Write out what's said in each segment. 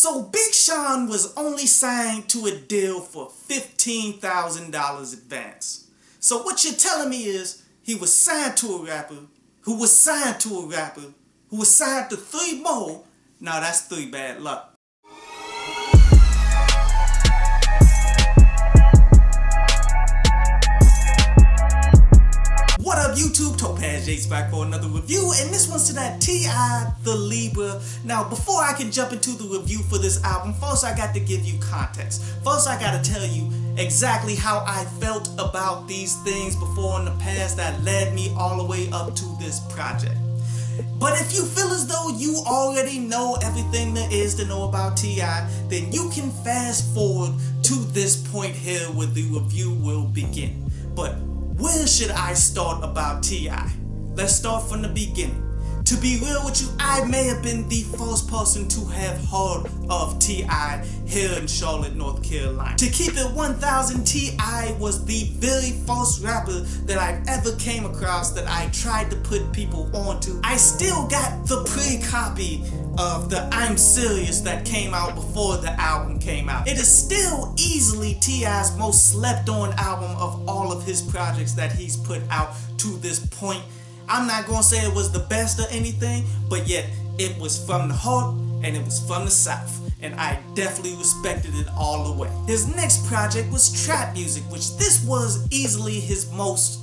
So Big Sean was only signed to a deal for $15,000 advance. So what you're telling me is he was signed to a rapper, who was signed to a rapper, who was signed to 3 more. Now that's 3 bad luck. What up YouTube, Topaz Jace back for another review, and this one's to that T.I. the Libra. Now before I can jump into the review for this album, first I got to give you context. First I got to tell you exactly how I felt about these things before in the past that led me all the way up to this project. But if you feel as though you already know everything there is to know about T.I., then you can fast forward to this point here where the review will begin. But where should I start about T.I.? Let's start from the beginning. To be real with you, I may have been the first person to have heard of T.I. here in Charlotte, North Carolina. To keep it 1000, T.I. was the very first rapper that I ever came across that I tried to put people onto. I still got the pre-copy of the I'm Serious that came out before the album came out. It is still easily T.I.'s most slept on album of all of his projects that he's put out to this point. I'm not gonna say it was the best or anything, but yet it was from the heart and it was from the South, and I definitely respected it all the way. His next project was Trap Music, which this was easily his most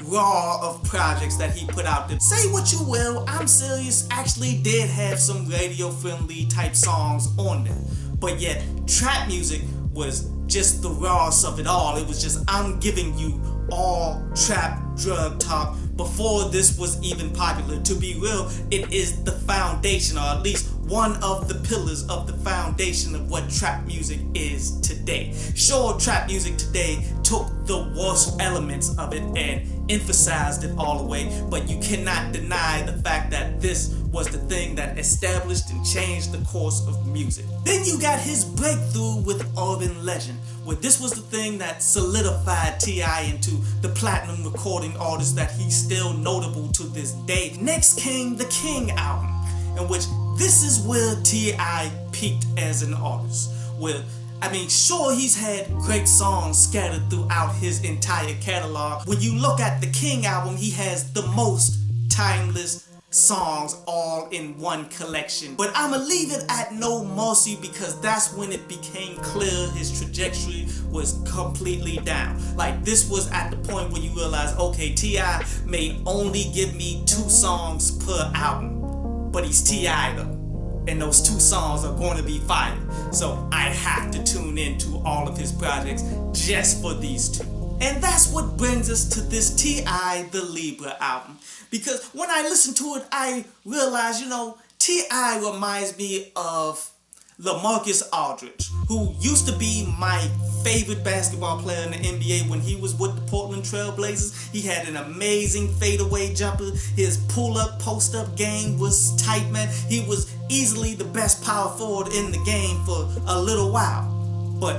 raw of projects that he put out there. Say what you will, I'm Serious actually did have some radio friendly type songs on there, but yet Trap Music was just the rawest of it all. It was just, I'm giving you all trap drug talk before this was even popular. To be real, it is the foundation, or at least one of the pillars of the foundation of what trap music is today. Sure, trap music today took the worst elements of it and emphasized it all the way, but you cannot deny the fact that this was the thing that established and changed the course of music. Then you got his breakthrough with Urban Legend, where this was the thing that solidified T.I. into the platinum recording artist that he's still notable to this day. Next came the King album, in which this is where T.I. peaked as an artist. Where, I mean, sure, he's had great songs scattered throughout his entire catalog. When you look at the King album, he has the most timeless songs all in one collection. But I'ma leave it at No Mercy because that's when it became clear his trajectory was completely down. Like, this was at the point where you realize, okay, T.I. may only give me 2 songs per album, but he's T.I. though, and those 2 songs are going to be fire. So I have to tune into all of his projects just for these 2. And that's what brings us to this T.I. the Libra album. Because when I listen to it, I realize, you know, T.I. reminds me of LaMarcus Aldridge, who used to be my favorite basketball player in the NBA when he was with the Portland Trail Blazers. He had an amazing fadeaway jumper. His pull-up, post-up game was tight, man. He was easily the best power forward in the game for a little while. But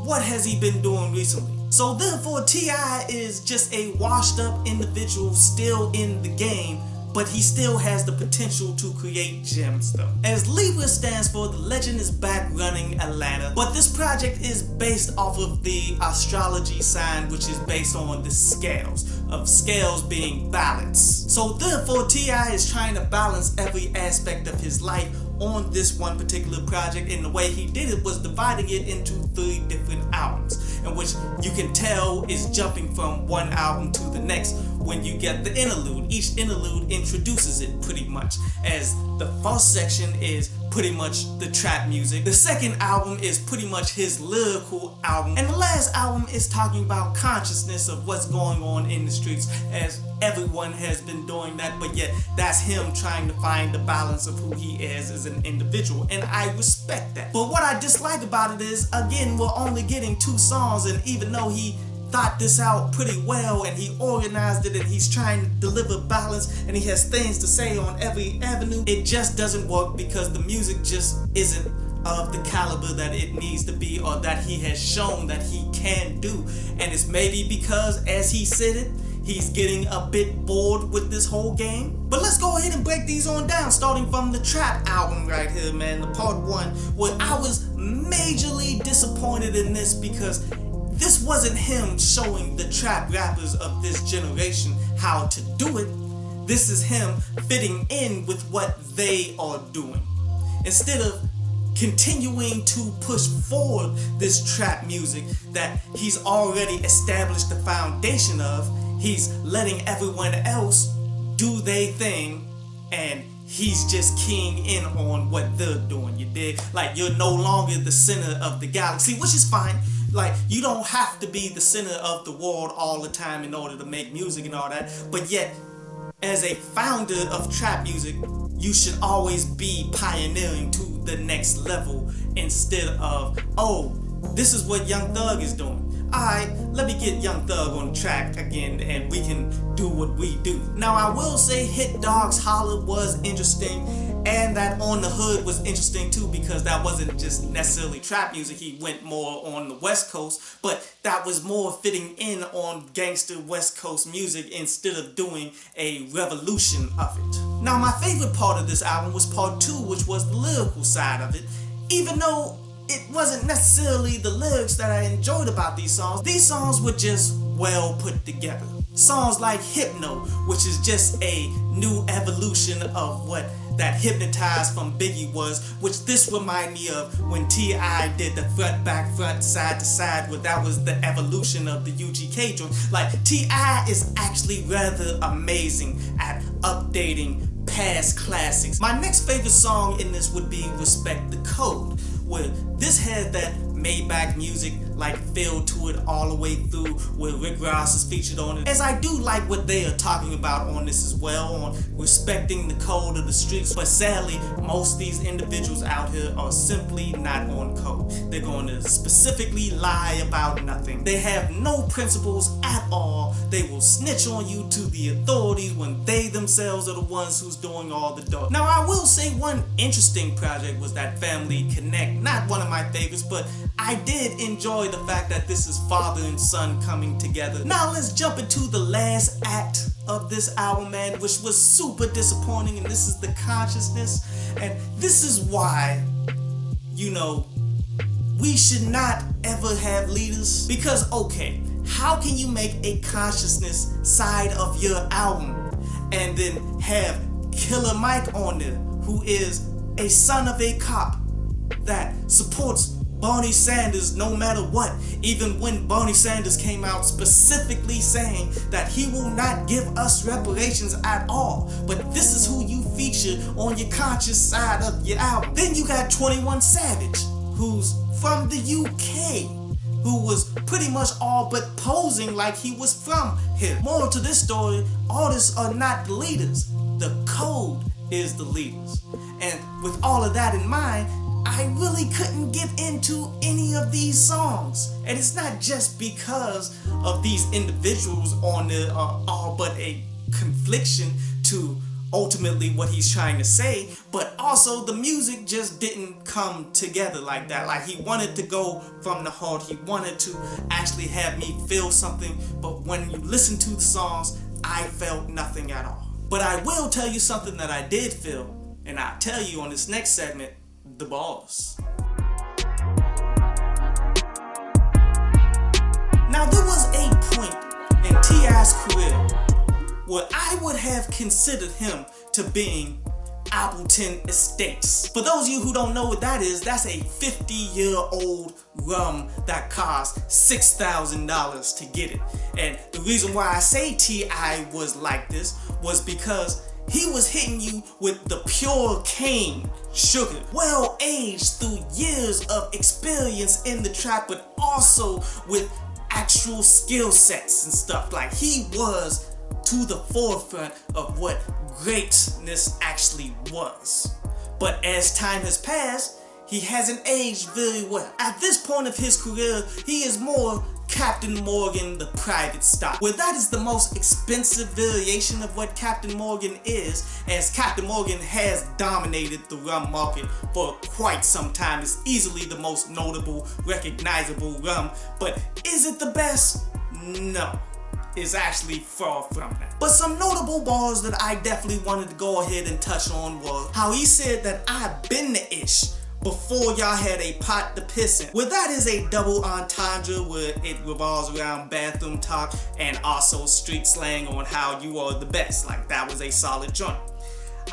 what has he been doing recently? So therefore, T.I. is just a washed up individual still in the game, but he still has the potential to create gems though. As Libra stands for, the legend is back running Atlanta, but this project is based off of the astrology sign, which is based on the scales, of scales being balance. So therefore, T.I. is trying to balance every aspect of his life on this one particular project, and the way he did it was dividing it into 3 different albums, in which you can tell is jumping from one album to the next when you get the interlude. Each interlude introduces it pretty much, as the first section is pretty much the trap music, the second album is pretty much his lyrical album, and the last album is talking about consciousness of what's going on in the streets, as everyone has been doing that, but yet that's him trying to find the balance of who he is as an individual, and I respect that. But what I dislike about it is, again, we're only getting 2 songs, and even though he thought this out pretty well and he organized it and he's trying to deliver balance and he has things to say on every avenue, it just doesn't work because the music just isn't of the caliber that it needs to be, or that he has shown that he can do. And it's maybe because, as he said it, he's getting a bit bored with this whole game. But let's go ahead and break these on down, starting from the Trap album right here, man, the part 1, where I was majorly disappointed in this because this wasn't him showing the trap rappers of this generation how to do it. This is him fitting in with what they are doing. Instead of continuing to push forward this trap music that he's already established the foundation of, he's letting everyone else do their thing and he's just keying in on what they're doing, you dig? Like, you're no longer the center of the galaxy, which is fine. Like, you don't have to be the center of the world all the time in order to make music and all that, but yet, as a founder of trap music, you should always be pioneering to the next level instead of, oh, this is what Young Thug is doing. Alright, let me get Young Thug on the track again and we can do what we do. Now, I will say Hit Dogs Holler was interesting, and that On the Hood was interesting too, because that wasn't just necessarily trap music. He went more on the West Coast, but that was more fitting in on gangster West Coast music instead of doing a revolution of it. Now, my favorite part of this album was part 2, which was the lyrical side of it. Even though it wasn't necessarily the lyrics that I enjoyed about these songs were just well put together. Songs like Hypno, which is just a new evolution of what that Hypnotized from Biggie was, which this reminded me of when T.I. did the front, back, front, side to side, where that was the evolution of the UGK joint. Like, T.I. is actually rather amazing at updating past classics. My next favorite song in this would be Respect the Code, where this had that Maybach music like feel to it all the way through, where Rick Ross is featured on it. As I do like what they are talking about on this as well, on respecting the code of the streets, but sadly most of these individuals out here are simply not on code. They're going to specifically lie about nothing. They have no principles at all. They will snitch on you to the authorities when they themselves are the ones who's doing all the dope. Now, I will say one interesting project was that Family Connect. Not one of my favorites, but I did enjoy the fact that this is father and son coming together. Now let's jump into the last act of this album, man, which was super disappointing, and this is the consciousness. And this is why, you know, we should not ever have leaders. Because, okay, how can you make a consciousness side of your album and then have Killer Mike on there, who is a son of a cop that supports Bernie Sanders no matter what, even when Bernie Sanders came out specifically saying that he will not give us reparations at all, but this is who you feature on your conscious side of your album. Then you got 21 Savage, who's from the UK, who was pretty much all but posing like he was from here. Moral to this story, artists are not the leaders. The code is the leaders. And with all of that in mind, I really couldn't get into any of these songs. And it's not just because of these individuals on there are all but a confliction to ultimately what he's trying to say, but also the music just didn't come together like that. Like, he wanted to go from the heart, he wanted to actually have me feel something, but when you listen to the songs, I felt nothing at all. But I will tell you something that I did feel, and I'll tell you on this next segment, the balls. Now, there was a point in T.I.'s career where I would have considered him to being Appleton Estates. For those of you who don't know what that is, that's a 50-year-old rum that cost $6,000 to get it. And the reason why I say T.I. was like this was because he was hitting you with the pure cane sugar, well aged through years of experience in the trap, but also with actual skill sets and stuff. Like, he was to the forefront of what greatness actually was. But as time has passed, he hasn't aged very well. At this point of his career, he is more Captain Morgan, the private stock, where that is the most expensive variation of what Captain Morgan is, as Captain Morgan has dominated the rum market for quite some time. It's easily the most notable, recognizable rum, but is it the best? No. is actually far from that. But some notable bars that I definitely wanted to go ahead and touch on was how he said that I've been the ish before y'all had a pot to piss in. Well, that is a double entendre where it revolves around bathroom talk and also street slang on how you are the best. Like, that was a solid joint.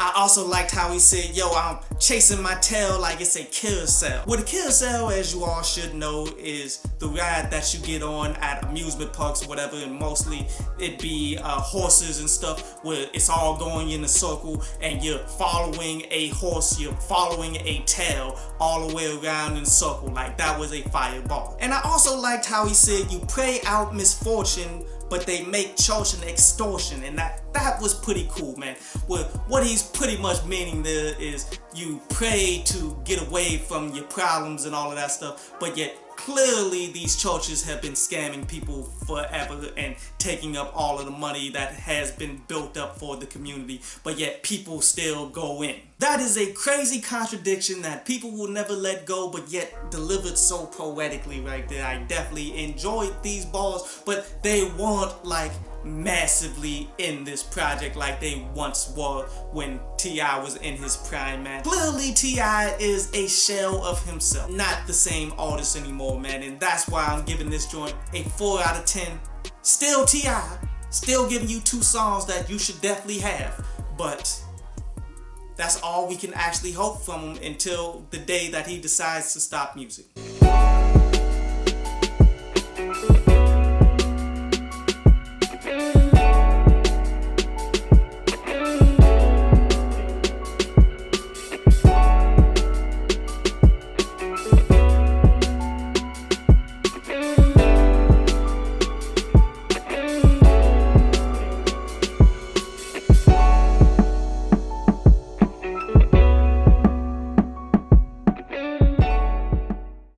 I also liked how he said, yo, I'm chasing my tail like it's a carousel. Well, the carousel, as you all should know, is the ride that you get on at amusement parks or whatever, and mostly it be horses and stuff where it's all going in a circle and you're following a horse, you're following a tail all the way around in a circle. Like, that was a fireball. And I also liked how he said, you pray out misfortune, but they make church an extortion, and that was pretty cool, man. Well, what he's pretty much meaning there is you pray to get away from your problems and all of that stuff, but yet clearly these churches have been scamming people forever and taking up all of the money that has been built up for the community, but yet people still go in. That is a crazy contradiction that people will never let go, but yet delivered so poetically right there. I definitely enjoyed these bars, but they weren't like massively in this project like they once were when T.I. was in his prime, man. Clearly T.I. is a shell of himself, not the same artist anymore, man, and that's why I'm giving this joint a 4 out of 10. Still T.I., still giving you 2 songs that you should definitely have, but that's all we can actually hope from him until the day that he decides to stop music.